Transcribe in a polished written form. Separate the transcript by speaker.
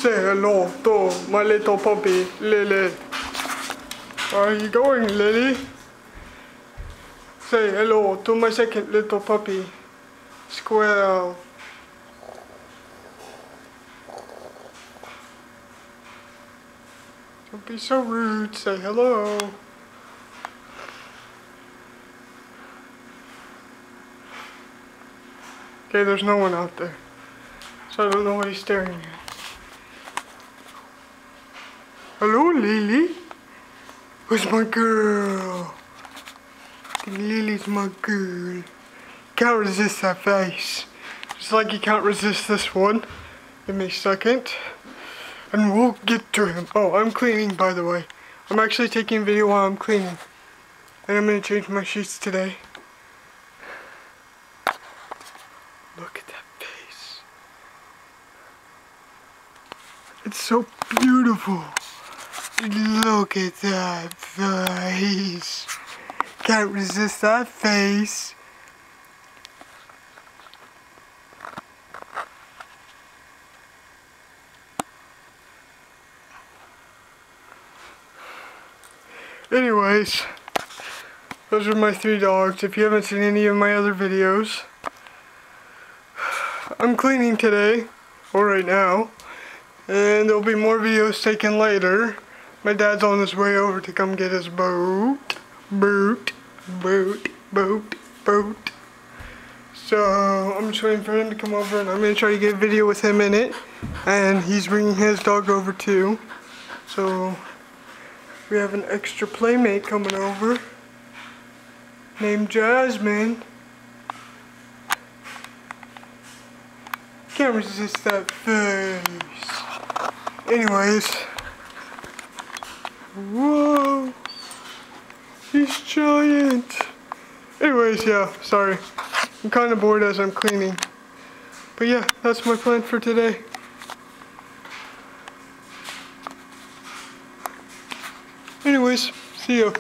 Speaker 1: Say hello to my little puppy, Lily. Where are you going, Lily? Say hello to my second little puppy, Squirrel. Don't be so rude, say hello. Okay, there's no one out there, so I don't know what he's staring at. Hello, Lily. Where's my girl? I think Lily's my girl. Can't resist that face. Just like you can't resist this one. Give me a second. And we'll get to him. Oh, I'm cleaning, by the way. I'm actually taking a video while I'm cleaning. And I'm going to change my sheets today. Look at that face. It's so beautiful. Look at that face. Can't resist that face. Anyways, those are my 3 dogs. If you haven't seen any of my other videos, I'm cleaning today, or right now, and there'll be more videos taken later. My dad's on his way over to come get his boat. So I'm just waiting for him to come over, and I'm going to try to get a video with him in it. And he's bringing his dog over too. So we have an extra playmate coming over named Jasmine. Can't resist that face. Anyways. Whoa. He's giant. Anyways, yeah, sorry. I'm kind of bored as I'm cleaning. But yeah, that's my plan for today. Anyways, see ya.